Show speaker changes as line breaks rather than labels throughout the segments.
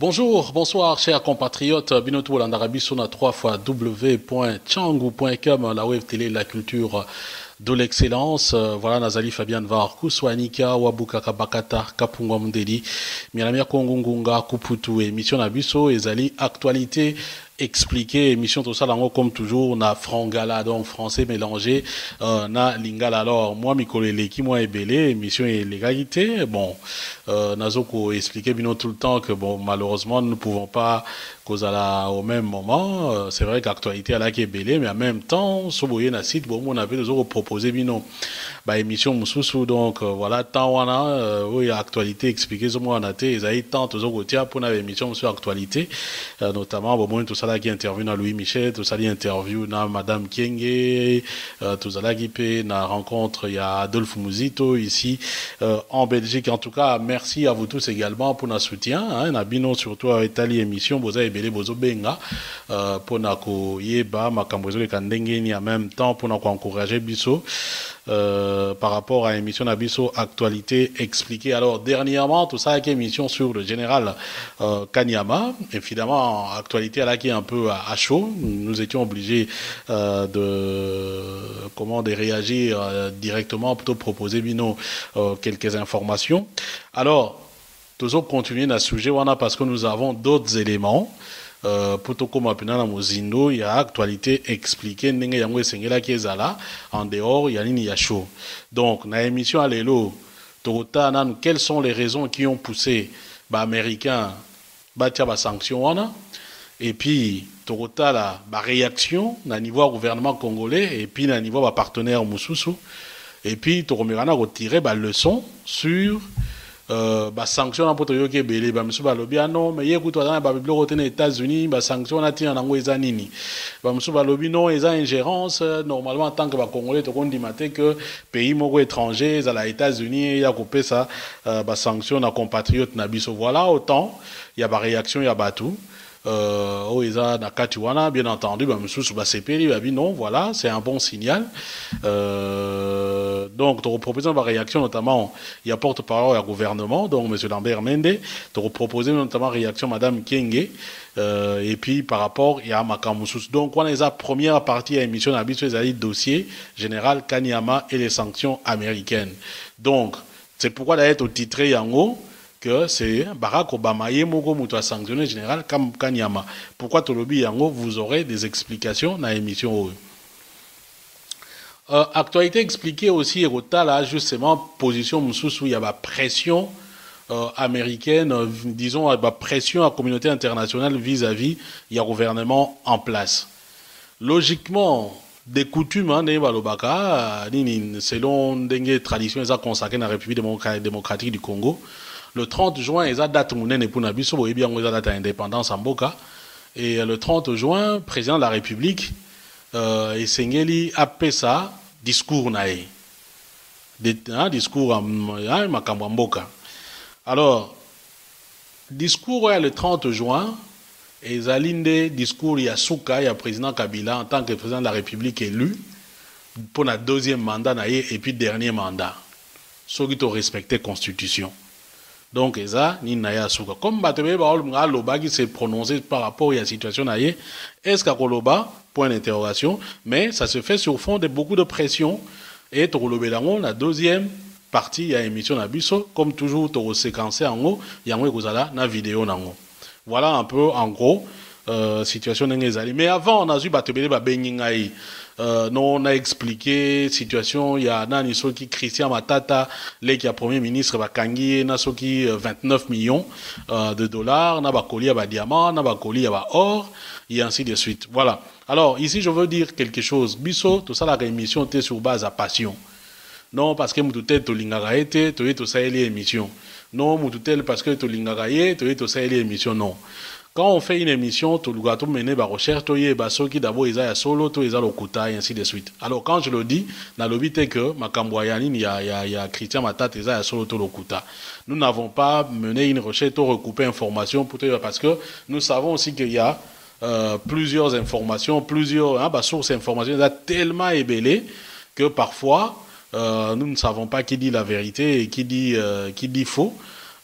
Bonjour, bonsoir, chers compatriotes. Binotou Landarabi sur 3 fois w.changu.com, la web télé, la culture de l'excellence. Voilà, Nazali Fabian Var, Kuswanika, Wabuka Kabakata, Kapungwa Mundeli, Miramia Kongungunga, Kuputu, émission Nabiso, Ezali, actualité expliquer émission tout ça comme toujours na frangala donc français mélangé na lingala. Alors moi mikolele qui moi ebele émission et l'égalité bon nazoko expliquer bino tout le temps que bon malheureusement nous ne pouvons pas cause à la au même moment c'est vrai qu'actualité à la qui est belé mais en même temps soboye na site bon on avait toujours proposé bino bah émission mususu donc voilà tant wana oui actualité expliquer ce moi on a été ils avaient tant toujours côté pour une émission sur actualité notamment bon tout ça là qui interview na Louis Michel tout ça qui interview na Madame Kienge tout ça là qui peut na rencontre il y a Adolphe Mouzito ici en Belgique. En tout cas merci à vous tous également pour notre soutien hein na bino surtout à Italie émission boza ebele bozo benga pour na ko yeba makambo zo kandenge ni en même temps pour na ko encourager biso par rapport à l'émission Nabiso Actualité expliquée. Alors dernièrement tout ça avec émission sur le général Kanyama, évidemment actualité à la qui est un peu à chaud, nous étions obligés de réagir directement plutôt proposer bino quelques informations. Alors toujours continuer dans ce sujet parce que nous avons d'autres éléments plutôt comme apena mozindo il y a actualité expliquée ndenge yango esengela kezala en dehors ya nini ya show. Donc na émission alelo tokota nan quelles sont les raisons qui ont poussé ba américain batia ba sanction wana et puis tokota la ba réaction na niveau gouvernement congolais et puis na niveau ba partenaire mususu et puis tokomerana retirer ba leçon sur ba sanction na poto yoke belé ba musu ba lobi non mais yekuto na ba biblo côté aux États-Unis ba sanction na tina nango eza nini ba musu ba lobi non eza ingérence normalement en tant que ba congolais to kondi maté que pays moko étranger za la États-Unis ya kopé ça ba sanction na compatriote na biso voilà autant il y a ba réaction il y a ba tout Oeza Nakatiwana, bien entendu, bah, monsieur Soubasepeli, bah, non, voilà, c'est un bon signal. Donc, tu proposé ma réaction, notamment, il y a porte-parole au gouvernement, donc, monsieur Lambert Mende, tu proposé notamment réaction, madame Kenge, et puis, par rapport, il y a Makamoussous. Donc, on a la première partie à l'émission, habituelle, les dossier général Kanyama et les sanctions américaines. Donc, c'est pourquoi d'ailleurs, au titre, Yango, que c'est Barack Obama yemoko muto a sanctionné général Kanyama. Pourquoi Tolobi Yango, vous aurez des explications dans l'émission. Actualité expliquée aussi, là, justement, position Moussous où il y a la pression américaine, disons, la pression à la communauté internationale vis-à-vis, il y a un gouvernement en place. Logiquement, des coutumes, hein, selon des traditions, ils ont consacré dans la République démocratique du Congo. Le 30 juin, ils ont date mounene pour Nabiso, vous voyez bien, ils ont date indépendance en Boka. Et le 30 juin, président de la République, Sengeli a fait ça, discours naï. Discours à Makamboka. Alors, discours le 30 juin, et Zalinde, discours Yasuka, il y a président Kabila, en tant que président de la République élu, pour le deuxième mandat naï, et puis dernier mandat. Ceux qui ont respecté la Constitution. Donc, ça, ni naya souka. Comme Batebe Loba qui s'est prononcé par rapport à la situation naïe, est-ce qu'à Koloba, point d'interrogation, mais ça se fait sur fond de beaucoup de pression. Et Torolobelango, la deuxième partie, il y a émission Nabiso, comme toujours, Toro séquencé en haut, il y a un Kozala, na vidéo nango. Voilà un peu, en gros, situation n'engezali. Mais avant, on a vu Batebe Beningaï. Non, on a expliqué situation, il y a Nani Soki Christian Matata, qui est premier ministre Bakangi, Nasoki 29 millions de dollars, Nabakoli à diamant, Nabakoli à or, et ainsi de suite. Voilà. Alors, ici, je veux dire quelque chose. Bisso, tout ça, la réémission était sur base à passion. Non, parce que Moutoutel, tu l'ingaraïté, tu es tout ça, émission. Non, Moutoutel, parce que tu l'ingaraïté, tu es tout ça, émission. Non. Quand on fait une émission, tout le gâteau mené par recherche, tout y est qui d'abord ils a solo, tout ils a le kuta et ainsi de suite. Alors quand je le dis, dans le but est que Makamboyani, il y a Christian Matat, ils a solo tout le kuta. Nous n'avons pas mené une recherche pour recouper informations parce que nous savons aussi qu'il y a plusieurs informations, sources d'informations, il y a tellement ébellé que parfois nous ne savons pas qui dit la vérité et qui dit faux.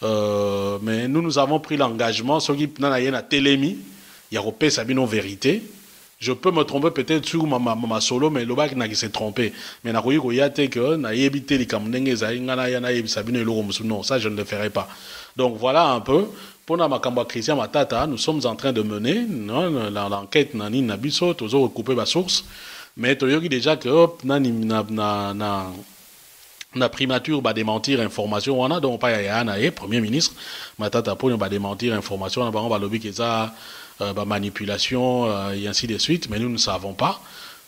Mais nous avons pris l'engagement, ceux qui n'ont télémi, il y a repé Sabino vérité. Je peux me tromper peut-être sur ma solo, mais le bac n'a qui s'est trompé. Mais n'a pas eu que n'a évité les camdengues, non, ça je ne le ferai pas. Donc voilà un peu. Pour la Makamba Christian Matata, nous sommes en train de mener l'enquête nani nabiso, toujours recouper ma source. Mais tu as déjà que na primature va démentir information on a donc pas ya premier ministre Matata pour va démentir information on va lobby que ça manipulation et ainsi de suite, mais nous ne savons pas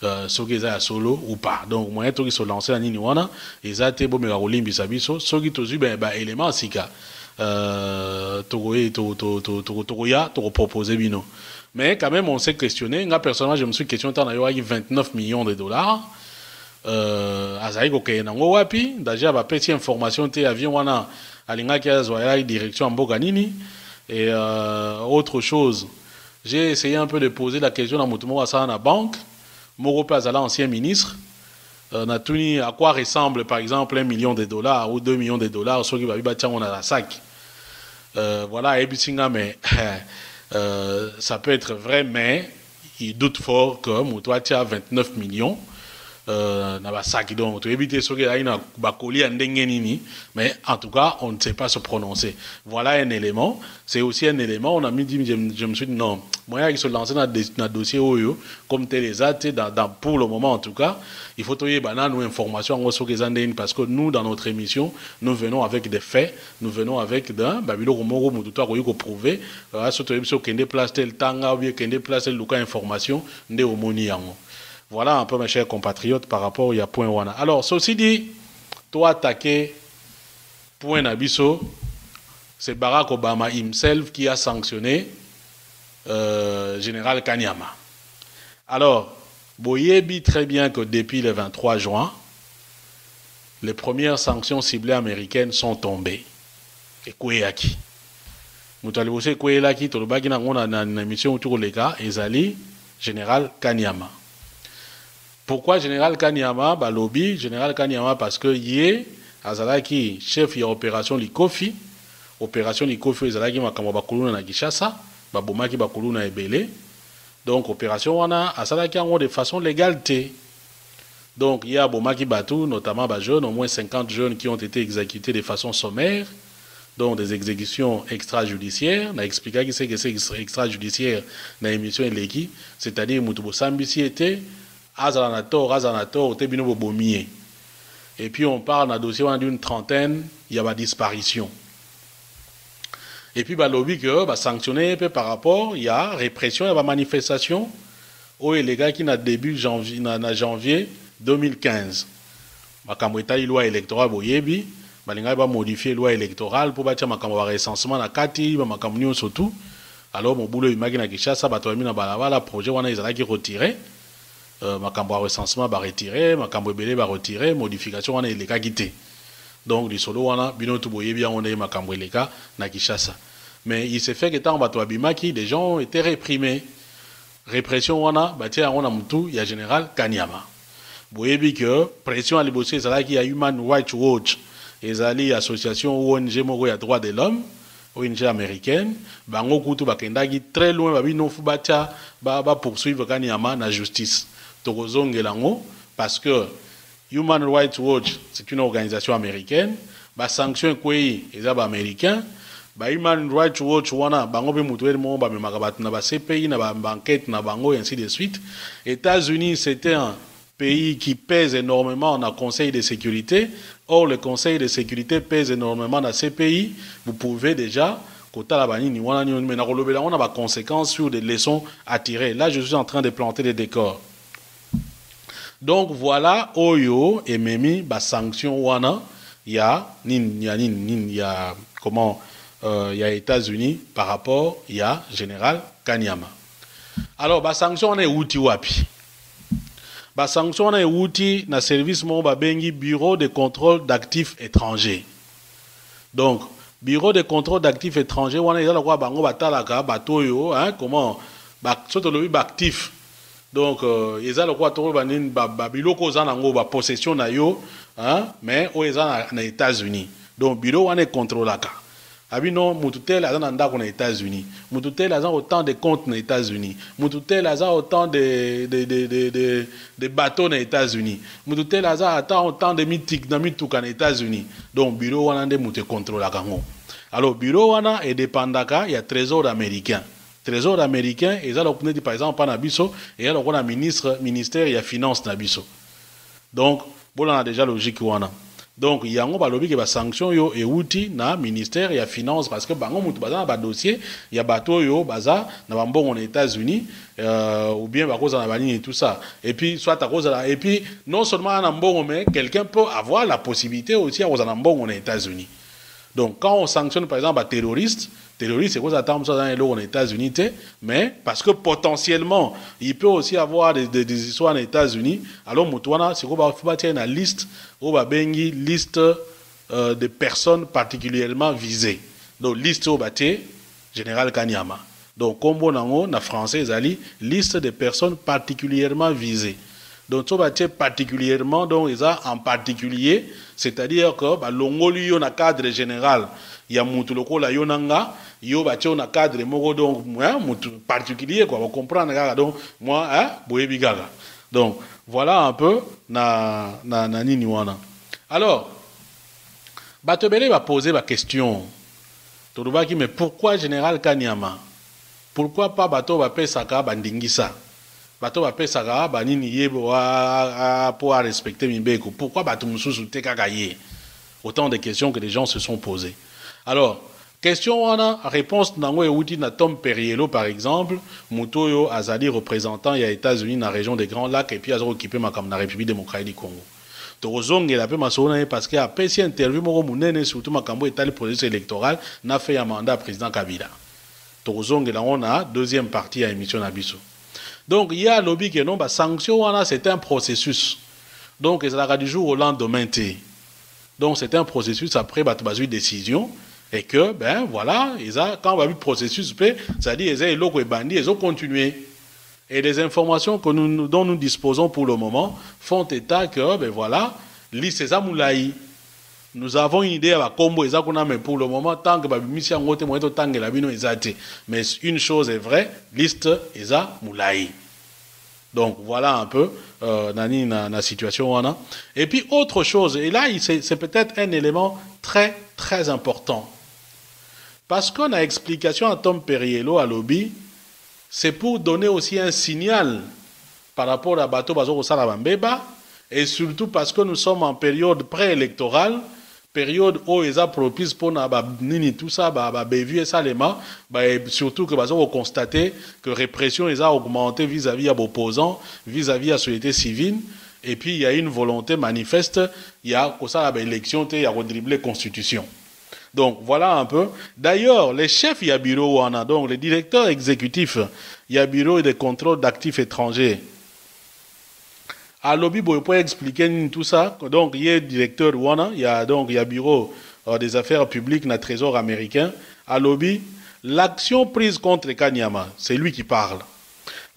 ce qui est solo ou pas. Donc moyen to qui se lancer à nini wana ezate bo me rolim bisabiso ce qui tozu élément sika to proposer bino. Mais quand même on s'est questionné, moi personnellement je me suis questionné tant na 29 millions de dollars azaïko kenango wapi déjà ba petit information te avion wana alinga ki azwa direction mboka nini et autre chose. J'ai essayé un peu de poser la question à Moutoumou à la banque. Morope Azala, ancien ministre, n'a tenu à quoi ressemble par exemple 1 million de dollars ou 2 millions de dollars, ceux qui va bâtir on a la sac. Voilà, et mais ça peut être vrai, mais il doute fort que Moutoua a 29 millions. Mais en tout cas on ne sait pas se prononcer. Voilà un élément. C'est aussi un élément on a mis je me suis dit non moi qui se lancer dans le dossier comme Télézate pour le moment en tout cas il faut trouver nos informations parce que nous dans notre émission nous venons avec des faits, nous venons avec d'un babilo romoro mututo ko prouver surtout que des places tel tanga ou bien que des places le cas information ndé omoni yango. Voilà un peu mes chers compatriotes par rapport à point wana. Alors, ceci dit, toi attaquer point Nabiso, c'est Barack Obama himself qui a sanctionné Général Kanyama. Alors, Boyebi très bien que depuis le 23 juin, les premières sanctions ciblées américaines sont tombées. Et Kouéaki. Nous allons aussi Kouéaki, tout le bas qui n'a pas une émission autour des cas, Ezali, Général Kanyama. Pourquoi Général Kanyama lobby Général Kanyama parce que yé azalaki chef de opération Likofi ezalaki makambo bakuluna na Kinshasa babomaki bakuluna ebele donc opération wana azalaki en de façon légale té. Donc il y a bomaki batu notamment jeunes, au moins 50 jeunes qui ont été exécutés de façon sommaire, donc des exécutions extrajudiciaires. On a expliqué que c'est extrajudiciaire dans l'émission Eleki, c'est-à-dire Mutubo Sambisi était Azanator, Tebino Bomier. Et puis on parle d'un dossier d'une trentaine, il y a ma disparition. Et puis lobby que sanctionner par rapport, il y a répression, il y a manifestation. Où les gars qui n'a début janvier 2015. Makamweta loi électorale boyebi, balinga ba modifier loi électorale pour bâtir makamwa recensement na kati, makamnio surtout. Alors mon boulot imagine à Kinshasa bato na balabala projet wana ezalaki retiré. Makambo recensement va retirer, makambo belé va retirer, modification on est les cas quitté. Donc du solo wana bino to boye bien on est makambo les cas na Kinshasa. Mais il s'est fait que tant bato abimaki des gens étaient réprimés. Répression wana batia on a mutu il y a général Kanyama. Boye bi que pression à libosser ça là qui a Human Rights Watch ezali association ONG moko ya droit de l'homme. ONG américaine, bango kutu bakendaki très loin babino fu batia ba poursuivre Kanyama na justice. Parce que Human Rights Watch, c'est une organisation américaine, ba sanction quoi ezaba américain, ba Human Rights Watch wana bango be mutuel mo ba makabat na ba CPI na ba enquête na bango et ainsi de suite. États-Unis, c'était un pays qui pèse énormément dans le Conseil de sécurité. Or le Conseil de sécurité pèse énormément dans ces pays. Vous pouvez déjà mais on a des conséquences sur des leçons à tirer. Là, je suis en train de planter des décors. Donc voilà, Oyo et Memi, sanction wana, il y a comment il y a États-Unis par rapport il y a général Kanyama. Alors sanction on est outil wapi. Sanction on est outil na service mon bengi bureau de contrôle d'actifs étrangers. Donc bureau de contrôle d'actifs étrangers wana eza quoi bango batalaka batoyo hein comment soto lobi actif. Donc, ils ont le droit de biloko za nango ba possession na yo, hein, mais aux États-Unis. Donc, bureau on est contrôlé. Abino mututel azan anda aux États-Unis. Mututel azan autant de comptes aux États-Unis. Mututel azan autant de bateaux aux États-Unis. Mututel azan autant de mythiques aux États-Unis. Donc bureau wana de mute contrôle la kango. Alors bureau wana est dépendaka il y a trésor américain. Trésor américain et ça l'opné par exemple en abisso et là on a ministère il y a finance nabisso. Donc bon on a déjà logique wana. Donc il y a un balobi qui va sanction yo et outil na ministère et à finance parce que bango mutu baza na dossier il y a bateau yo baza na bambon aux États-Unis ou bien ba cause na banini et tout ça et puis soit à cause de et puis non seulement na mbongo mais quelqu'un peut avoir la possibilité aussi à cause na mbongo aux États-Unis. Donc quand on sanctionne par exemple un terroriste c'est quoi ça tombe ça dans les aux États-Unis mais parce que potentiellement il peut aussi avoir des histoires aux États-Unis alors mutwana c'est quoi faut bâtir une liste ou ba bengi liste de personnes particulièrement visées donc liste au bâtir général Kanyama donc comme on na français zali liste de personnes particulièrement visées donc ça va être particulièrement donc ils en particulier c'est-à-dire que ba longoli yo na cadre général il y a mutu lokola yonanga yo ba na cadre moko donc moi mutu particulier quoi vous comprendre donc moi hein boyebi gaga donc voilà un peu na nini wana alors batebele va poser la question tolobaki mais pourquoi général Kanyama pourquoi pas bato ba pesaka bandingisa bato ba pesaka banini yebo pour respecter Mibeko pourquoi bato mususu te kaka ye autant de questions que les gens se sont posées. Alors, question wana réponse nango euti na Tom Perriello par exemple, mutoyo azali représentant ya États-Unis na région des Grands Lacs et puis azo occupé makam na République démocratique du Congo. Tozongela pe masona parce que a pesi interview moko munene surtout makambo etali processus électoral na fait un mandat président Kabila. Tozongela on a deuxième partie à émission na biso. Donc il y a lobby que non ba sanction wana c'est un processus. Donc ça sera du jour au lendemain. Donc c'est un processus après une décision et que ben voilà quand on va vu le processus c'est-à-dire ils ont bandit ils ont continué et les informations que dont nous disposons pour le moment font état que ben voilà liste Moulaï nous avons une idée à combo mais pour le moment tant que mission ngote moto tangela bino ezate mais une chose est vraie liste Eza Moulaï. Donc voilà un peu nani na situation wana. Et puis autre chose et là c'est peut-être un élément très très important parce qu'on a explication à Tom Perriello à lobby c'est pour donner aussi un signal par rapport à bateau bazo sala bambeba et surtout parce que nous sommes en période préélectorale période où ils ont propice pour nini tout ça bévu et salema surtout que bazo constater que répression ils a augmenté vis-à-vis à opposants vis-à-vis à la société civile et puis il y a une volonté manifeste il y a comme ça la élection il y a redribler constitution. Donc voilà un peu. D'ailleurs, les chefs il y a bureau wana donc les directeurs exécutifs il y a bureau de contrôle d'actifs étrangers. À lobby pour expliquer tout ça donc il y a directeur wana il y a bureau des affaires publiques na trésor américain à lobby l'action prise contre Kanyama c'est lui qui parle.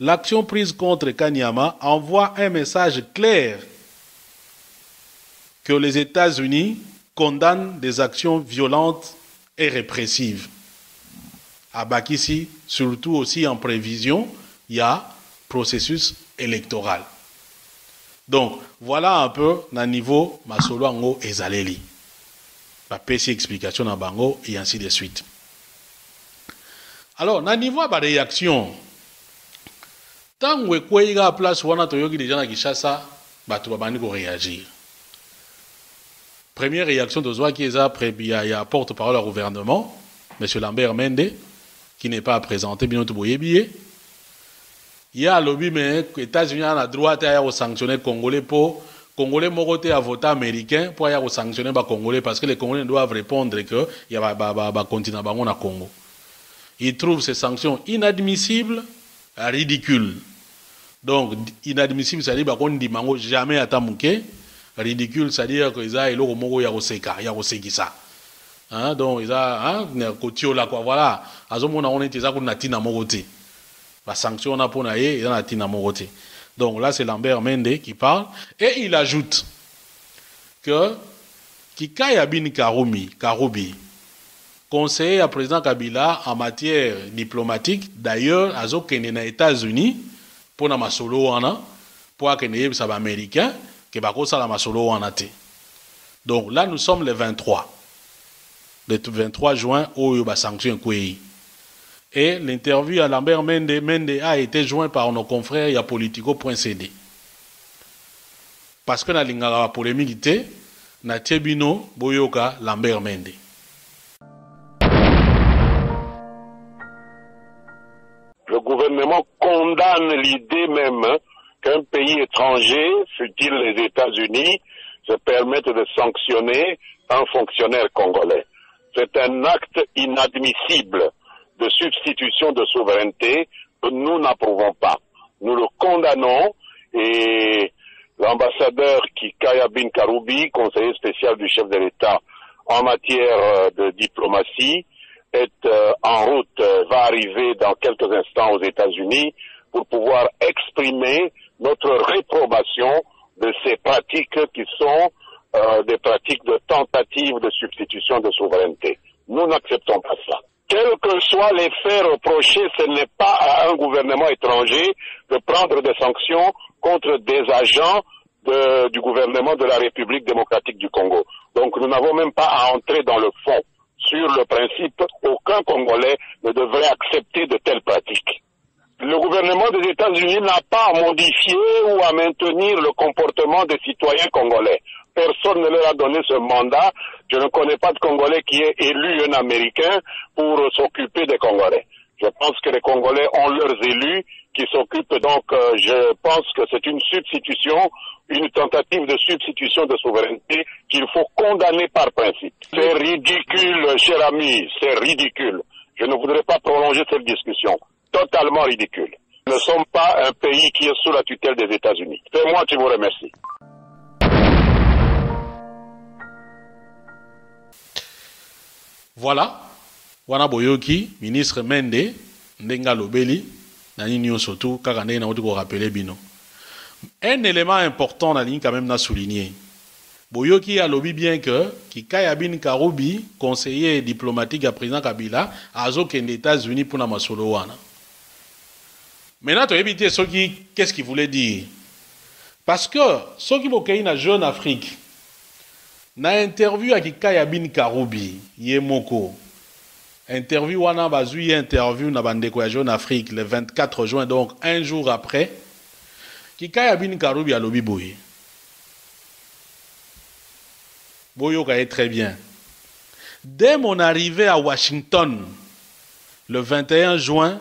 L'action prise contre Kanyama envoie un message clair que les États-Unis condamnent des actions violentes et répressives. À Bakissi, surtout aussi en prévision, il y a processus électoral. Donc, voilà un peu na niveau Masolo Ango et Zaleli. La PC explication à Bango et ainsi de suite. Alors, na niveau de réaction, tant que vous avez la place où on a des gens qui chassent, vous allez réagir. Première réaction de Zoa qui est après, il y a porte-parole au gouvernement, M. Lambert Mende, qui n'est pas présenté, bien tout billet. Il y a lobby, mais les États-Unis ont la droite à sanctionner les Congolais pour Congolais moroté à voter américain pour sanctionner les Congolais parce que les Congolais doivent répondre que il y a un continent au Congo. Ils trouvent ces sanctions inadmissibles, ridicules. Donc, inadmissible, c'est-à-dire qu'on ne dit jamais à Tamouké. Ridicule, c'est-à-dire qu'ils ont le mot Yaroseka, Yarosekisa. Donc, ils ont un là, quoi, voilà. Azomona, on est déjà qu'on a tina moroté. La sanction, on a pour naïe, ils ont a tina moroté. Donc, là, c'est Lambert Mende qui parle. Et il ajoute que, Kikaya bin Karoubi, conseiller à président Kabila en matière diplomatique, d'ailleurs, à Zokene aux États-Unis, pour na masolo wana, pour akene ça américain, que bako ça la masolo wana te. Donc là, nous sommes le 23. Le 23 juin, où il y a sanction kouei. Et l'interview à Lambert Mende a été joint par nos confrères ya politico.cd. Parce que na lingala polémique te, na tebino boyoka Lambert Mende.
Le gouvernement condamne l'idée même qu'un pays étranger, fût-il les États-Unis, se permette de sanctionner un fonctionnaire congolais. C'est un acte inadmissible de substitution de souveraineté que nous n'approuvons pas. Nous le condamnons et l'ambassadeur Kikaya Bin Karoubi, conseiller spécial du chef de l'État en matière de diplomatie, est en route, va arriver dans quelques instants aux États-Unis pour pouvoir exprimer notre réprobation de ces pratiques qui sont des pratiques de tentative de substitution de souveraineté. Nous n'acceptons pas ça. Quels que soient les faits reprochés, ce n'est pas à un gouvernement étranger de prendre des sanctions contre des agents du gouvernement de la République démocratique du Congo. Donc nous n'avons même pas à entrer dans le fond. Sur le principe, aucun Congolais ne devrait accepter de telles pratiques. Le gouvernement des États-Unis n'a pas à modifier ou à maintenir le comportement des citoyens congolais. Personne ne leur a donné ce mandat. Je ne connais pas de Congolais qui ait élu un Américain pour s'occuper des Congolais. Je pense que les Congolais ont leurs élus qui s'occupent, donc je pense que c'est une substitution, une tentative de substitution de souveraineté qu'il faut condamner par principe. C'est ridicule, cher ami, c'est ridicule. Je ne voudrais pas prolonger cette discussion. Totalement ridicule. Nous ne sommes pas un pays qui est sous la tutelle des États-Unis. C'est moi qui vous remercie.
Voilà. Wana Boyoki, ministre Mende, Ndenga Lobeli, Nani Nyon Soto, Kakane na ko rappeler bino. Un élément important na ligne quand même na souligner. Boyoki a lobby bien que Kikaya Bin Karoubi, conseiller diplomatique à président Kabila, a zoké des États-Unis pour na masolo wana. Maintenant, tu as évité ce qui, qu'est-ce qu'il voulait dire? Parce que ce qui est na Jeune Afrique, na interview à Kikaya Bin Karoubi, Yemoko. Interview wana bazui interview na bandeko ya Jeune Afrique le 24 juin, donc un jour après. Kikaya Bin Karoubi a lobby boye. Boyoka est très bien. Dès mon arrivée à Washington, le 21 juin,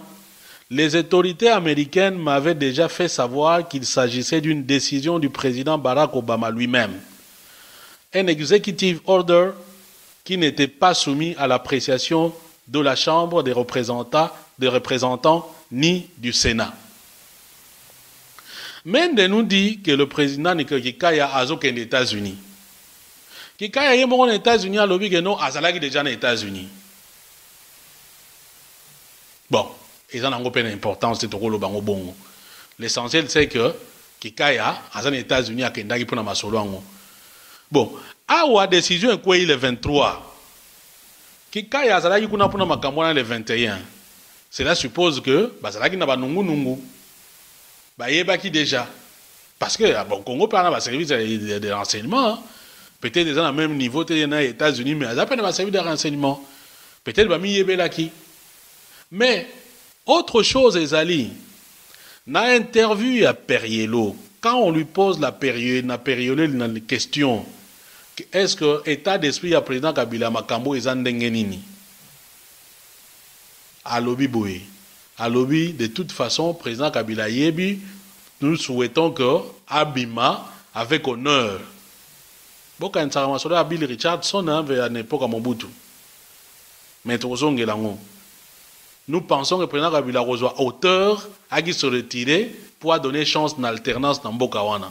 les autorités américaines m'avaient déjà fait savoir qu'il s'agissait d'une décision du président Barack Obama lui-même. Un executive order qui n'était pas soumis à l'appréciation de la Chambre des représentants ni du Sénat. Mende nous dit que le président Kikaya a zoké des États-Unis. Kikaya est mort aux États-Unis à lobby que non, Azalaki déjà aux États-Unis. Bon, ils en ont pas d'importance, c'est trop le bango bongo. L'essentiel c'est que Kikaya a aux États-Unis à Kendaki pour na masolo. Bon, à décision quoi il est 23. Kikaya Azalaki kuna pour na makambo le 21. Cela suppose que Bazalaki na ba nungu. Yebaki déjà. Parce que bon, Congo parle d'un service de renseignement. Peut-être déjà à même niveau, tu es aux États-Unis, mais ils appellent un service de renseignement. Peut-être que mi yebelaki. Mais autre chose, Ezali, na interview à Perielo, quand on lui pose la question, est-ce que l'état d'esprit à président Kabila Makambo est nini? À lobby boy. À lobby, de toute façon, président Kabila Yebi, nous souhaitons que Abima, avec honneur, Boka Nsaramasolo a Bill Richardson vers l'époque à Mobutu. Mais nous pensons que le président Kabila reçoit auteur à qui se retirer pour donner chance d'alternance dans Bokawana.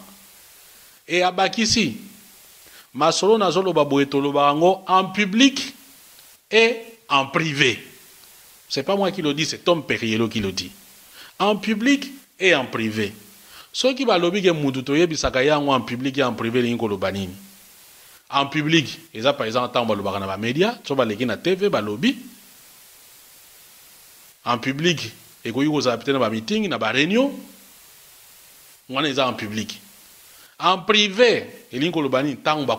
Et à Bakissi, Masolo Nazolo Baboetolo Barango en public et en privé. Ce n'est pas moi qui le dis, c'est Tom Periello qui le dit. En public et en privé. Ceux qui va lobby que Moudutoye Bisakaya en public et en privé, l'Inkolo Banini. En public, et ça par exemple, tant que les médias, tu vas les na TV, lobby. En public, et quand vous avez un meeting, une réunion, on est en public. En privé, et l'inko le bani, tant que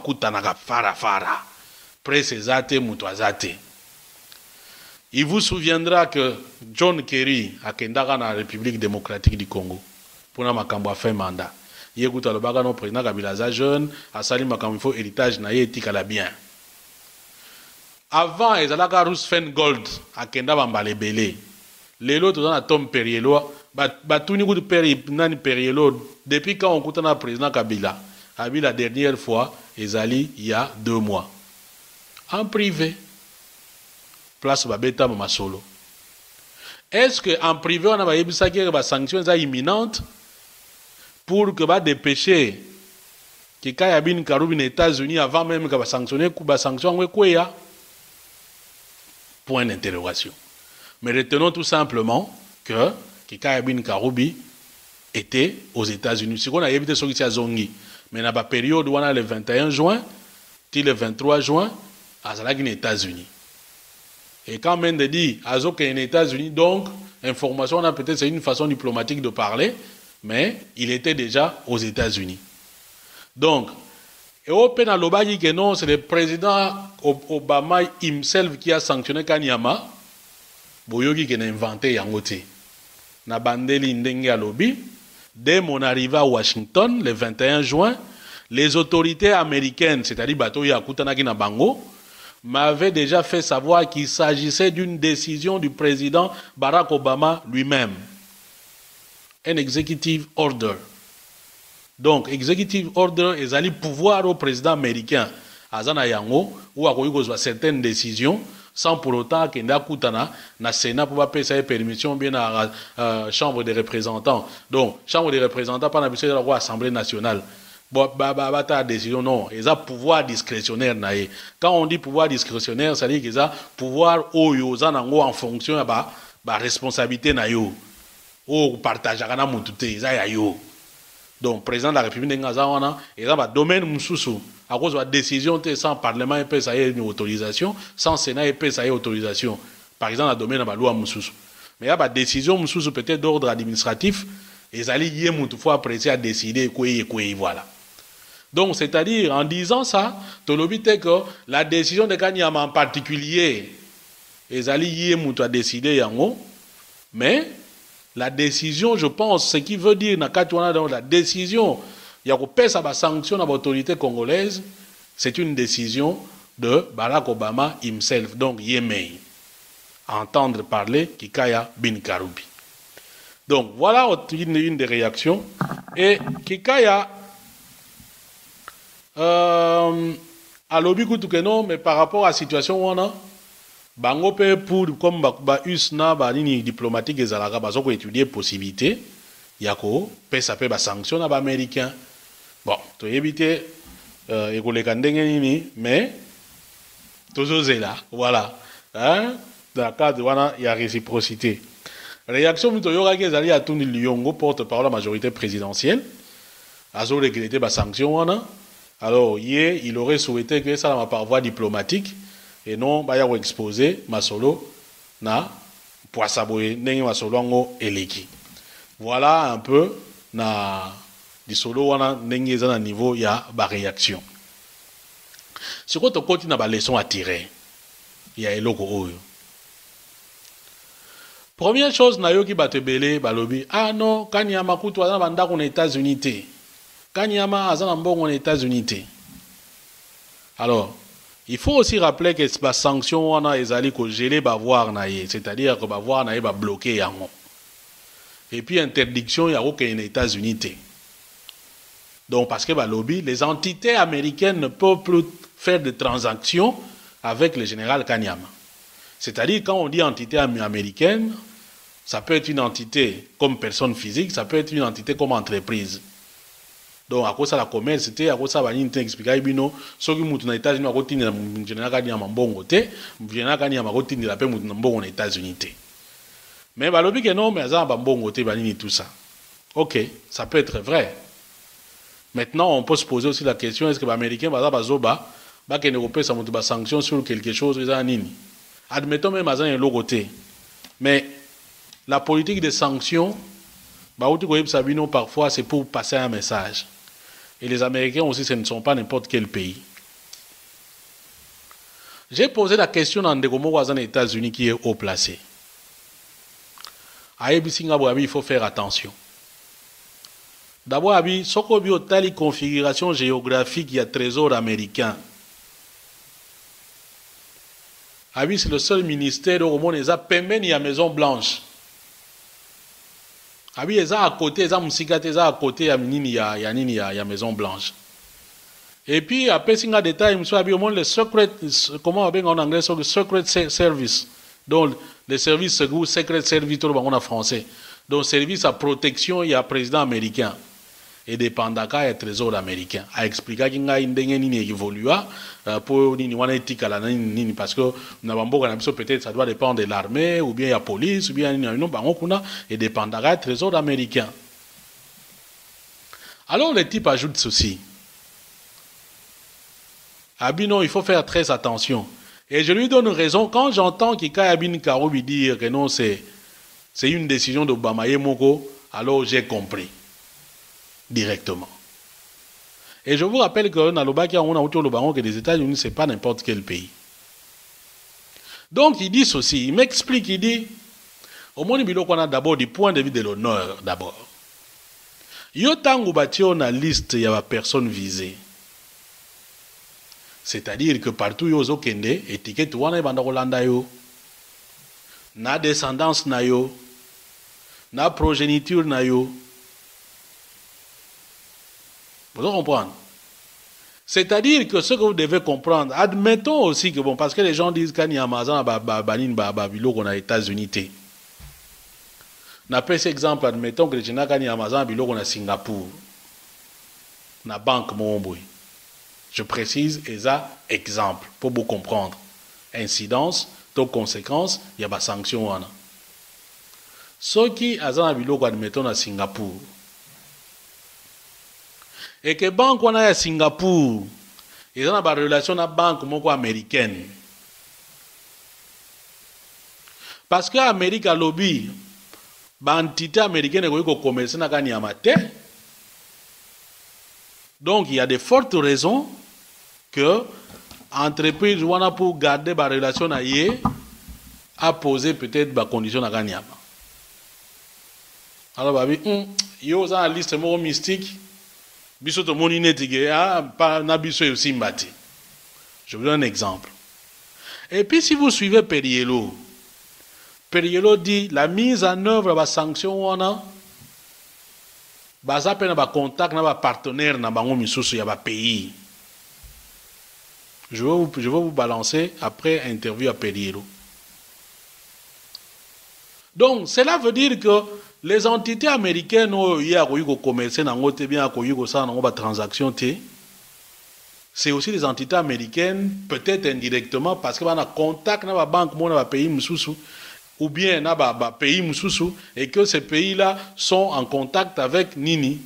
fara. Presse zate, mutuazate. Il vous souviendra que John Kerry a Kendara dans la République démocratique du Congo pour na makambo a fait mandat. Il écoute le baga non président Kabila za jeune, a sali makambo il faut héritage na éthique à la bien. Avant ezalaka Roosevelt Gold a Kenda bambale belé. Lelo to na Tom Perriello batuni ku peri nani Perriello depuis quand on coûte na président Kabila. Abi la dernière fois ezali il y a 2 mois. En privé. Place babeta mama solo. Est-ce que en privé on a pas yebisa que ba sanctions imminentes pour que ba dépêcher que Kaya bin Karoubi aux États-Unis avant même que ba sanctionner ba sanction quoi? Point d'interrogation. Mais retenons tout simplement que Kaya bin Karoubi était aux États-Unis. Si on a évité ce qui a zongi, mais dans la période où on a le 21 juin, le 23 juin, à les États-Unis. Et quand Mende dit Azo qu'il est aux États-Unis, donc, information, on a peut-être c'est une façon diplomatique de parler, mais il était déjà aux États-Unis. Donc, et au Penaloba dit que non, c'est le président Obama himself qui a sanctionné Kanyama, Boyogi qui a inventé Yangote. Na bandeli ndenge lobby. Dès mon arrivée à Washington, le 21 juin, les autorités américaines, c'est-à-dire Bato Yakutanaki na Bango, m'avait déjà fait savoir qu'il s'agissait d'une décision du président Barack Obama lui-même. Un executive order. Donc, executive order est allé pouvoir au président américain, Azana Yango, ou à quoi certaines décisions, sans pour autant qu'il n'y ait pas na Sénat pour pas payer permission bien à la Chambre des représentants. Donc, Chambre des représentants, pas l'habitude de la Assemblée nationale. Ta décision, non. Ils ont pouvoir discrétionnaire. Quand on dit pouvoir discrétionnaire, ça veut dire qu'ils ont pouvoir en fonction de la responsabilité. Ou partage à donc, président de la République, il y a un domaine à cause de la décision sans Parlement et une autorisation, sans Sénat et une autorisation. Par exemple, le domaine de la loi Moussous. Mais il y a une décision peut-être d'ordre administratif, et ça y est, toutefois, apprécié à décider quoi, voilà. Donc, c'est-à-dire, en disant ça, tu as que la décision de Kanyama en particulier, et ça y est, à décider, mais la décision, je pense, ce qui veut dire, la décision, il y a une sanction à l'autorité congolaise, c'est une décision de Barack Obama himself, donc Yémei. Entendre parler Kikaya bin Karoubi. Donc, voilà une des réactions. Et Kikaya, à l'objet que non, mais par rapport à la situation où on a, bango pe pour comme usna nini diplomatique ezalaka bazoko étudier possibilité yako pesa pe ba sanction na ba américain. Bon, to éviter ekoleka ndenge nini mais tozozela voilà hein dans le cadre wana ya réciprocité. Réaction muto yoraki ezali à Tony Liongo porte-parole de la majorité présidentielle azo regretter ba sanction wana. Alors il aurait souhaité que ça par voie diplomatique et non baya ko exposer masolo na poissaboye ndenge masolo ngo eleki. Voilà un peu na di solo wana ndenge za na niveau ya ba réaction. Ce que to continue na ba leçon à tirer ya eloko oyo. Première chose na yo ki batebele balobi ah non Kanyama kutu azana bandako na États-Unis te. Kanyama azana mbongo na États-Unis. Alors il faut aussi rappeler que la sanction on a ezali ko gelé bavoir na ye, c'est-à-dire que bavoir na ye ba bloquer yango. Et puis interdiction ya ko ke na États-Unis te. Donc parce que lobby les entités américaines ne peuvent plus faire de transactions avec le général Kanyama. C'est-à-dire quand on dit entité américaine, ça peut être une entité comme personne physique, ça peut être une entité comme entreprise. Donc à cause de la commerce, c'était à cause de la ligne expliquée bino, ceux qui montent aux États-Unis à côté de la général Kanyama mbongo te, général Kanyama côté de la paix montent mbongo aux États-Unis te. Mais balobi que non, mais ça mbongo te banini tout ça. Ok, ça peut être vrai. Maintenant, on peut se poser aussi la question est-ce que les Américains bazoba bakende kopesa moto ba sanction sur quelque chose eza nini. Admettons même azan l'autre côté. Mais la politique de sanctions, parfois c'est pour passer un message. Et les Américains aussi, ce ne sont pas n'importe quel pays. J'ai posé la question à Ndegomo aux États-Unis qui est haut placé. Il faut faire attention. D'abord, il y a une configuration géographique, il y a trésor américain. C'est le seul ministère au monde qui a permis la Maison Blanche. Il y a à côté, il y a à côté, il y a la Maison Blanche. Et puis, après, il y a des détails, il y a le secret, comment on dit en anglais, le secret service. Donc, le service secret service, en français. Donc, service à protection, il y a président américain. Et dépendant il y a trésor américain. A expliqué qu'il y a une évolue pour une parce que peut-être ça doit dépendre de l'armée, ou bien la police, ou bien et dépendant il y a trésor américain. Alors, le type ajoute ceci. Non, il faut faire très attention. Et je lui donne raison quand j'entends qu'Abin Karoubi dire que non, c'est une décision d'Obama Yemoko, alors j'ai compris directement. Et je vous rappelle que dans le bas on a autour le que les États-Unis, ce n'est pas n'importe quel pays. Donc il dit ceci, il m'explique, il dit, au moins on a d'abord du point de vue de l'honneur d'abord. Yo tango batio na liste il y a personne visée. C'est-à-dire que partout yo kende étiquette wana banda Rolanda yo. Na descendance na yo. Na progéniture na yo. Vous comprenez? C'est-à-dire que ce que vous devez comprendre, admettons aussi que bon, parce que les gens disent qu'il y a Amazon Babilo qu'on a États-Unis. N'a pas cet exemple, admettons que les gens qui ont Amazon Babilo qu'on a Singapour. Na banque Momboui. Je précise, et ça, exemple, pour vous comprendre. Incidence, donc conséquence, il y a des sanctions. Ceux qui ont Babilo qu'on admettons à Singapour. Et que banque on a à Singapour, ils ont une relation avec la banque américaine. Parce que l'Amérique a lobby, l'entité américaine est commercer dans le Niamate. Donc il y a de fortes raisons que l'entreprise pour garder la relation avec a posé peut-être des conditions dans le Niamate. Alors, il y a une liste mystique. Je vous donne un exemple. Et puis si vous suivez Periello, Periello dit la mise en œuvre de la sanction on a basé sur contact avec les partenaires dans le pays. Je vais vous balancer après interview à Periello. Donc cela veut dire que les entités américaines ont eu commercer dans le bien transaction, c'est aussi les entités américaines, peut-être indirectement, parce qu'on a contact avec la banque, dans le pays, ou bien dans le pays, et que ces pays-là sont en contact avec Nini.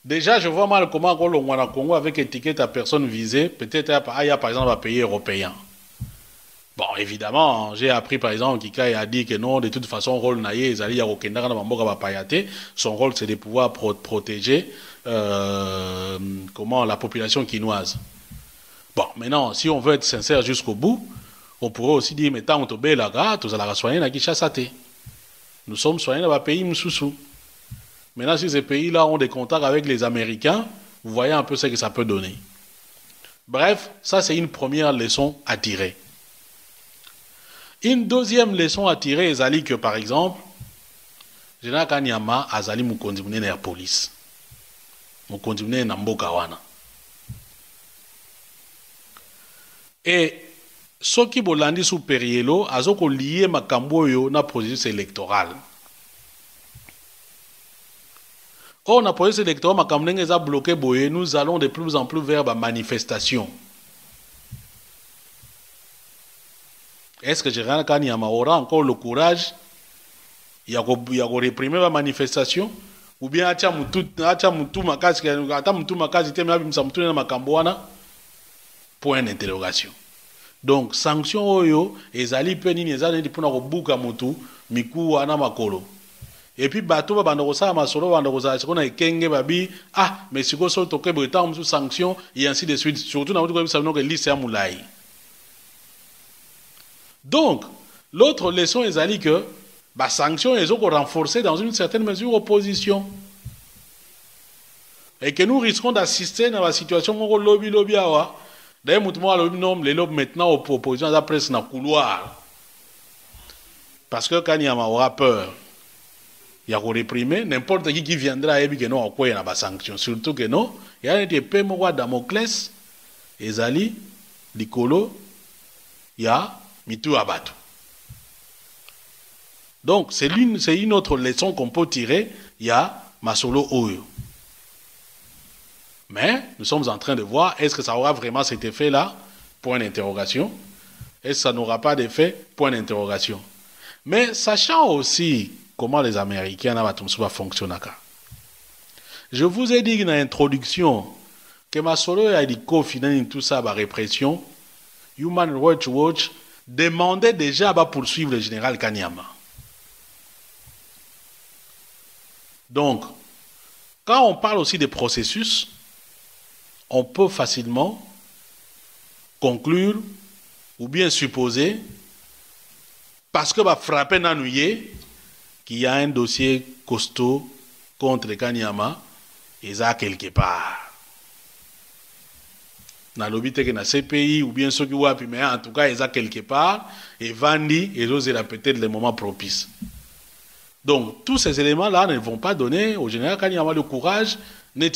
Déjà, je vois mal comment on a Congo avec étiquette à personne visée, peut-être il y a par exemple un pays européen. Bon, évidemment, j'ai appris par exemple Kika a dit que non, de toute façon, rôle naïe, son rôle c'est de pouvoir protéger la population quinoise. Bon, maintenant, si on veut être sincère jusqu'au bout, on pourrait aussi dire, mais tant que la gare, tous allons soigner la Kishasate. Nous sommes soignés dans le pays Moussoussou. Maintenant, si ces pays-là ont des contacts avec les Américains, vous voyez un peu ce que ça peut donner. Bref, ça c'est une première leçon à tirer. Une deuxième leçon à tirer est que, par exemple, Général Kanyama a zali mukondimune na police. Mukondimune na mboka wana. Et ce qui bolandi sous Periello, azoko lié makambo yo na processus électoral. Or, na processus électoral, makambo nenge za bloqué boye, nous allons de plus en plus vers la manifestation. Est-ce que Général Kanyama aura encore le courage de réprimer la manifestation? Ou bien acha mutu makasi te mabi msamtu na makambo wana? Point d'interrogation. Donc, sanction oyo, ezali penini ezali pour na buka mutu, miku wana makolo. Et puis, bateau va bando ça masolo bando ça qu'on a ekenge babi ah mais si go so toke bretam sous sanction et ainsi de suite. Surtout na ko ça que lycée moulay. Donc, l'autre leçon ezali que ba sanction ils ont renforcé dans une certaine mesure opposition. Et que nous risquons d'assister dans la situation où lobby awa. D'ailleurs, les lobbies maintenant opposition à presque dans le couloir. Parce que quand il y aura peur, il y a réprimer n'importe qui viendra et que non, en quoi il y a des sanctions. Surtout que non, il y a des pays comme Damoclès, Ezali, Likolo, il y a Mitu Abatu. Donc, c'est une autre leçon qu'on peut tirer, il y a Masolo Oyo. Mais nous sommes en train de voir, est-ce que ça aura vraiment cet effet-là? Point d'interrogation. Est-ce que ça n'aura pas d'effet? Point d'interrogation. Mais sachant aussi comment les Américains fonctionnent. Je vous ai dit dans l'introduction que Masolo a dit qu'au tout ça, la répression, Human Rights Watch demandait déjà à poursuivre le général Kanyama. Donc, quand on parle aussi des processus, on peut facilement conclure ou bien supposer, parce que va frapper Nanouye, qu'il y a un dossier costaud contre Kanyama, et ça quelque part. Dans l'obité que dans ces pays, ou bien ceux qui voient, mais en tout cas, ils ont quelque part, et Vandi, et eux, c'est peut-être le moment propice. Donc, tous ces éléments-là ne vont pas donner au général Kanyama le courage. Et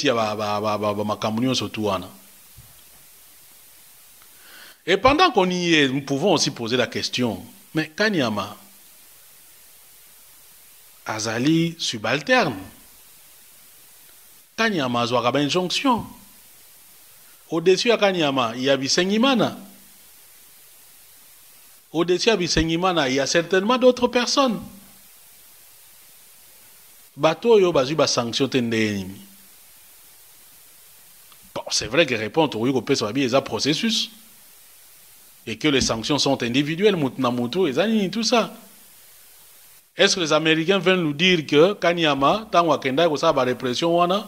pendant qu'on y est, nous pouvons aussi poser la question, mais Kanyama, Azali subalterne, Kanyama a une injonction. Au-dessus de Kanyama, il y a Bisengimana. Au-dessus de Bisengimana, il y a certainement d'autres personnes. Bateau yo bazu ba sanction tende. Bon, c'est vrai que répondre au Yugo Pesabi est un processus. Et que les sanctions sont individuelles, Moutnamutu, et tout ça. Est-ce que les Américains veulent nous dire que Kanyama, tant Wakenda, que ça va répression, wana,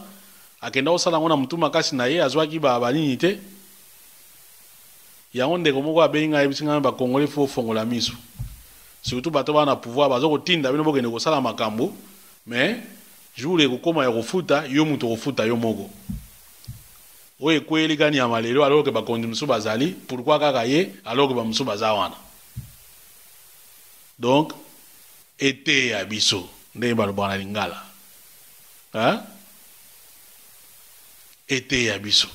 Akenda, Osala, on a Moutou Makasinaye, Azwaki, Babanite. Il y a un des Gomogo à Benga, et Bissingamba, Congolais, faut fongola misu. Surtout, Batoba n'a pouvoir, Bazo, Tinda, Binobo, Negosala, Makambo. Mais, je voulais que comme il refuta, yo muto refuta yo mogo. Oye kwe li gani amalelo alors que ba kondi musu bazali, pourquoi kakaye alors que ba musu bazawana. Donc, été abiso, nde ba bana lingala. Hein? Été abiso.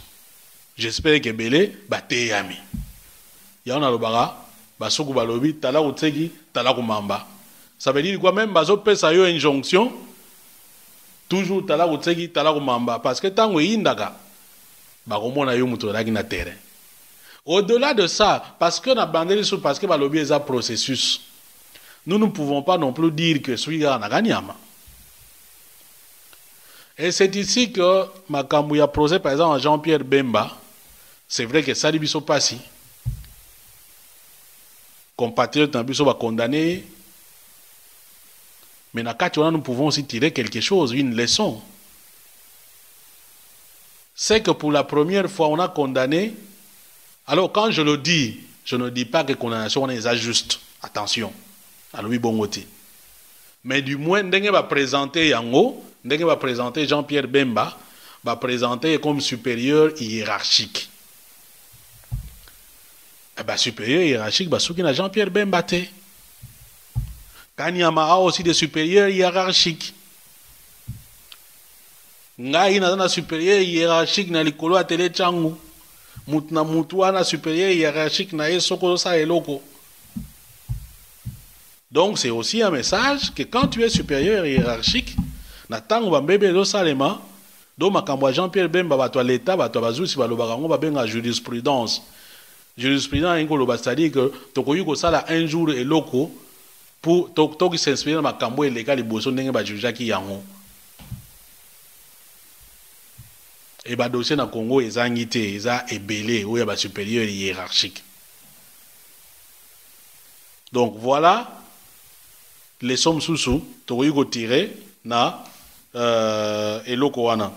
J'espère que belé ba te yami. Ya on a lobara, ba soku ba lobi, tala utsegi, tala kumamba. Ça veut dire quoi même bazo pesa yo injonction toujours tala utsegi tala kumamba parce que tango indaka ba komona yo muto laki na terrain. Au-delà de ça, parce que na bandeli sur parce que ba lobby est un processus. Nous ne pouvons pas non plus dire que celui-là na Kanyama. Et c'est ici que Makambu a procès par exemple à Jean-Pierre Bemba. C'est vrai que ça biso passi. Compatriotes na biso ba condamné. Mais dans le cas nous pouvons aussi tirer quelque chose, une leçon. C'est que pour la première fois, on a condamné. Alors, quand je le dis, je ne dis pas que condamnation est injuste. Attention. Alors, oui, bon côté. Mais du moins, Ndenge va présenter Yango, Ndenge va présenter Jean-Pierre Bemba, va présenter comme supérieur hiérarchique. Eh bien, supérieur hiérarchique, ce qui n'a Jean-Pierre Bemba. Kanyama a aussi des supérieurs hiérarchiques. Ngai na supérieur hiérarchique na likolo a tele changu. Mutna mutua na supérieur hiérarchique na esoko sa eloko. Donc c'est aussi un message que quand tu es supérieur hiérarchique, na tango ba mbebe do salema, do makambo Jean-Pierre Bemba ba to l'état ba to bazusi ba lobaka ngo ba benga jurisprudence. Jurisprudence ingolo ba c'est-à-dire que tokoyi ko sala un jour eloko pour qui s'inspire dans ma cambo et les gars les bossons n'engagent pas juger qui yango. Et bah dossier na Congo ils ont été, ils ont ébélé où il y a ba supérieur hiérarchique. Donc voilà les sommes sous tori go tirer na eloko wana.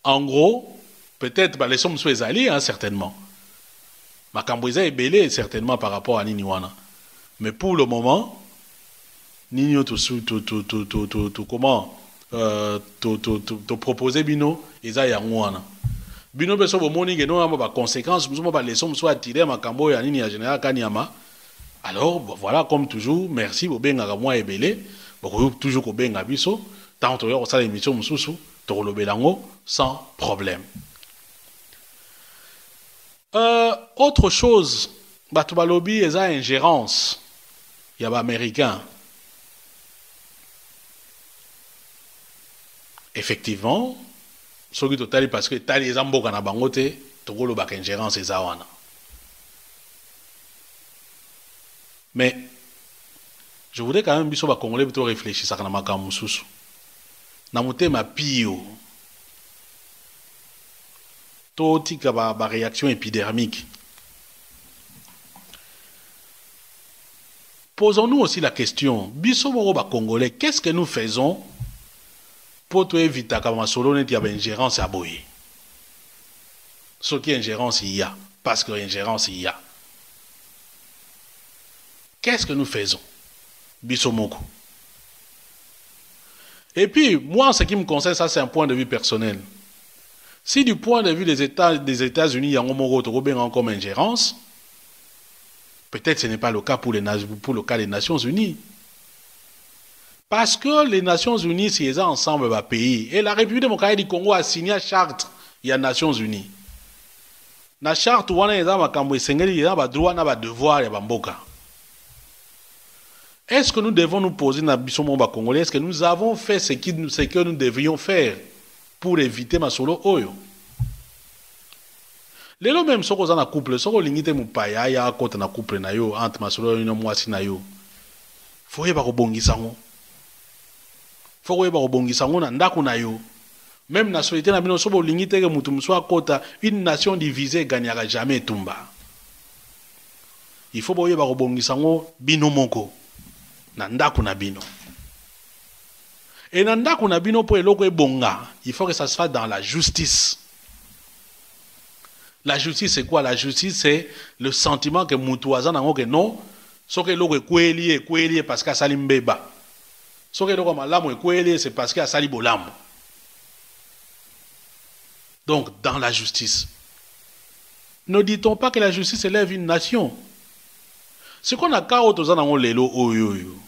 En gros, peut-être bah, les sommes sous ezali hein, certainement. Makambo eza ébélé certainement par rapport à nini wana. Mais pour le moment nini to comment to proposer bino eza yango wana. Bino beso bomoni ke no ba conséquences muso ba leçon soit tirer makambo ya nini ya général Kanyama. Alors voilà comme toujours merci bobenga ka moi ebele boko toujours ko benga biso tant to yo sala émission mususu to lobelango sans problème. Autre chose bato balobi eza ingérence ya ba américain. Effectivement ce qui totali parce que tali eza mboka na bango te tokolo ba ingérence eza wana. Mais je voudrais quand même biso ba congolais plutôt réfléchir ça kana makambo mususu na motema pio to tika ba réaction épidermique. Posons-nous aussi la question biso moko ba congolais qu'est-ce que nous faisons pour tout éviter que masolo net y a ingérence à boye. Ce qui est ingérence il y a parce que ingérence il y a. Qu'est-ce que nous faisons Bisomoko. Et puis moi en ce qui me concerne ça c'est un point de vue personnel. Si du point de vue des États-Unis il y a un mot comme ingérence, peut-être ce n'est pas le cas pour le cas des Nations Unies. Parce que les Nations Unies, si elles sont ensemble, va pays. Et la République démocratique du Congo a signé la charte des Nations Unies. La charte, il y a des droits et des devoirs. Est-ce que nous devons nous poser dans le Congolais? Est-ce que nous avons fait ce que nous devrions faire pour éviter ma solo oyo? Les gens même sont dans couple, sont limité mon paya, ya côté na couple na yo entre ma solo et moi si na yo. Faut y avoir bongisa ngo. Faut y avoir bongisa ngo na ndako na yo. Même na société na bino sobo limité que mutu mso akota une nation divisée gagnera jamais tumba. Il faut boye ba bongisa ngo bino moko. Na ndako na bino. Et na ndako na bino po eloko ebonga, il faut que ça se fasse dans la justice. La justice c'est quoi? La justice c'est le sentiment que mutuaza nango que non, so que eloko ekweli parce que asali mbeba. So que eloko malamu ekweli c'est parce que asali bolamu. Donc dans la justice. Ne dit-on pas que la justice élève une nation? Ce qu'on a kao toza nango lelo oyo.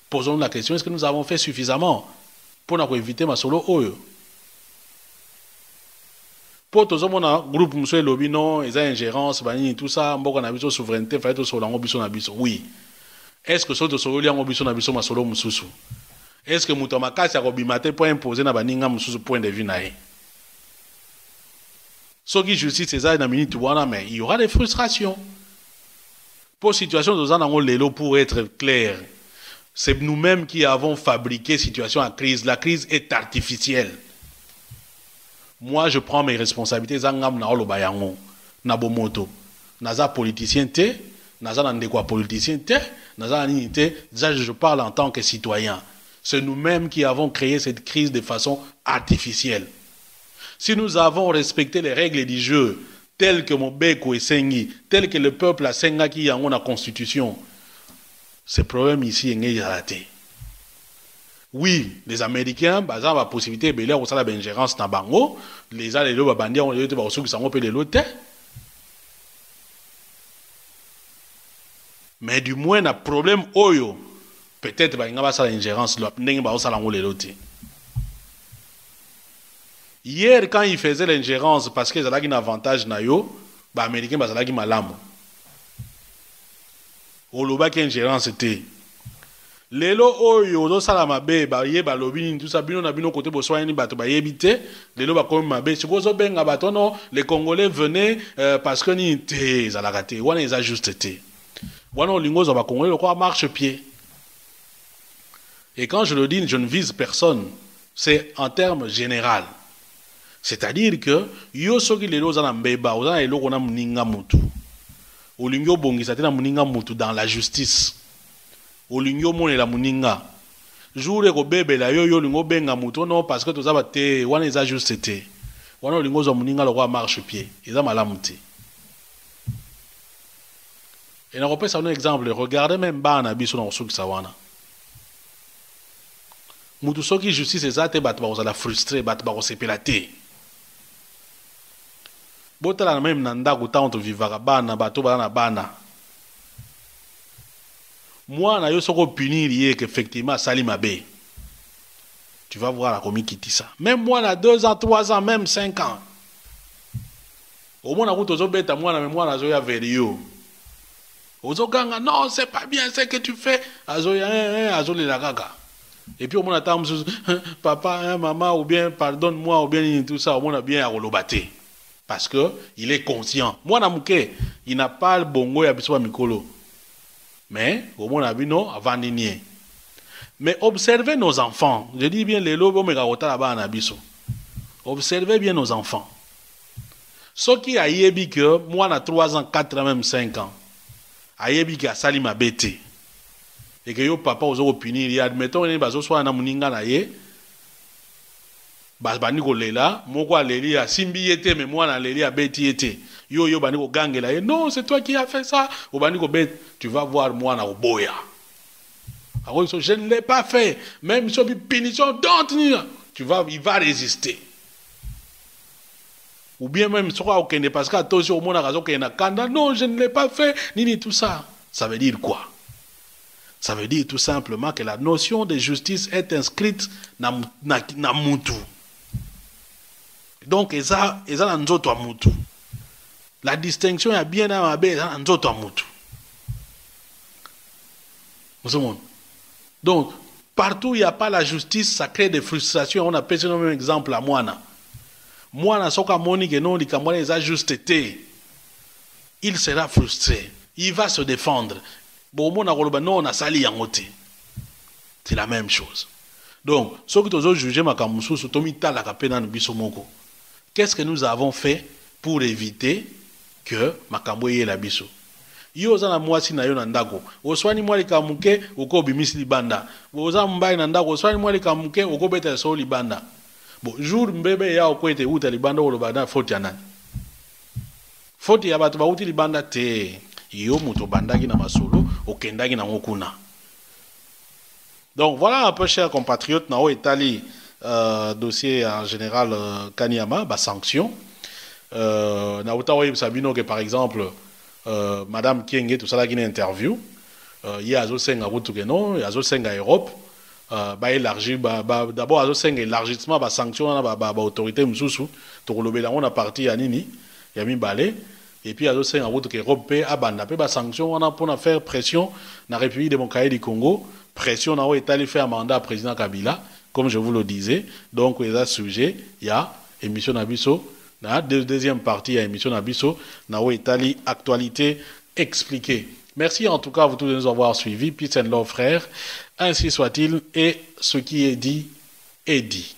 Posons la question, est-ce que nous avons fait suffisamment pour éviter ma solo oyo? Pour tous mon groupe monsieur lobby non, ils ont ingérence, tout ça, mboka na biso souveraineté, fallait to solango biso na biso. Oui. Est-ce que soto solo liango biso na biso ma solo mususu? Est-ce que mutoma kasi ya kobimate pour imposer na baninga mususu point de vue nae? Ce qui justice c'est ça na minute wana mais il y aura des frustrations. Pour situation de zanango lelo pour être clair. C'est nous-mêmes qui avons fabriqué situation à crise. La crise est artificielle. Moi, je prends mes responsabilités. Zangam na olo bayango, na bomoto, naza politicien te, naza nandekwa politicien te, naza nanite. Déjà, je parle en tant que citoyen. C'est nous-mêmes qui avons créé cette crise de façon artificielle. Si nous avons respecté les règles du jeu, telles que Mobeko et Sengi, telles que le peuple a Senga qui a la constitution, ce problème ici est raté. Oui, les Américains, ils ont la possibilité de faire une ingérence dans Bango. Les Alliés, ils ont des mais du moins, le problème, peut-être qu'ils ont une ingérence. Hier, quand ils faisaient l'ingérence, parce qu'ils avaient un avantage, les Américains avaient un malam. Oloba qui ingérence c'était. Lelo oyo do sala mabe ba ye ba lobi tout ça bino na bino côté bo soyani bato ba yebite lelo ba comme mabe siko zo benga bato non les Congolais venaient parce que ni té za la raté wana ils a juste été wana lingo za ba Congolais quoi marche pied. Et quand je le dis je ne vise personne c'est en termes général. C'est-à-dire que yo soki lelo za na mbeba oza eloko na muninga mutu olingyo bongisa te na muninga mutu dans la justice olingyo monela muninga jour ko bebela yo lingo benga mutu non parce que toza te wana eza juste te wana olingo za muninga lokwa marche pied eza malamu te. Et na kopesa un exemple, regardez même bana biso na soki sawana mutu soki justice ezate bat ba ozala frustré bat ba osepela te. Botala même na ndako tanto vivaka bana bato bana bana moi na yo soko punir yé qu'effectivement sali mabe tu vas voir la comique qui ça même moi na 2 ans 3 ans même 5 ans au moins na kuto zo beta moi na moi na zo ya verio ozo ganga non c'est pas bien ce que tu fais azo ya azo le la gaga et puis au moins attend papa maman ou bien pardonne-moi ou bien tout ça au moins bien à rolobate. Parce que il est conscient. Moi, Namouké, il n'a pas le bongo ya biso mikolo. Mais, au moins, on non, avant d'igner. Mais observez nos enfants. Je dis bien les lobos, mais là-bas, observez bien nos enfants. Ce qui a yébi que, moi, on a 3 ans, 4 ans, même 5 ans. A yébi que sali ma bête. Et que yo papa, ozo punir, admettons, il y a soit un mouninga na ye. Baniko lela moko aleli ya simbi yete mais moi na leli ya beti yete yo baniko gangela non c'est toi qui as fait ça au baniko bet tu vas voir moi na oboya alors je ne l'ai pas fait même sur punition don't tu vas il va résister ou bien même soit okende parce que attention au mona razo na kanda non je ne l'ai pas fait ni tout ça ça veut dire quoi? Ça veut dire tout simplement que la notion de justice est inscrite na mutu. Donc, la distinction est bien à ma donc, partout où il n'y a pas la justice, ça crée des frustrations. On a pris le même exemple à Moana. Moana, soka moni que non, il sera frustré. Il va se défendre. Bon, non, on a sali yangote. C'est la même chose. Donc, ce que tu as jugé, qu'est-ce que nous avons fait pour éviter que makambo ye la biso? Yo za na mwasi na yo na ndako. Oswani mwali kamuke uko bimisi libanda. Oza mbai na ndako oswani mwali kamuke uko beta so libanda. Bon, jour mbebe ya okwete uta libanda o lobanda faute ya nani? Faute ya batu ba uti libanda te. Yo muto bandaki na masolo okendaki na ngokuna. Donc voilà un peu, chers compatriotes, Nao Etali, dossier en général Kanyama, sanction. Naotawa Sabino, que par exemple, Madame Kienge, tout ça là, qui est interview, il y a Azo Senga Routoukeno, il y a Azo Senga Europe, élargi, d'abord Azo Senga élargissement, sanction, autorité Moussou, Tourolobela, on a parti à Nini, Yami Balé. Et puis, Azo Senga Routoukeno, Europe, Abanda, sanction, on a pour faire pression dans la République démocratique du Congo. Pression n'a pas été fait un mandat à président Kabila, comme je vous le disais. Donc, il y a sujet, il y a émission Nabiso, la deuxième partie, il y a émission Nabiso, n'a pas été actualité expliquée. Merci en tout cas à vous tous de nous avoir suivis. Peace and love, frères. Ainsi soit-il, et ce qui est dit, est dit.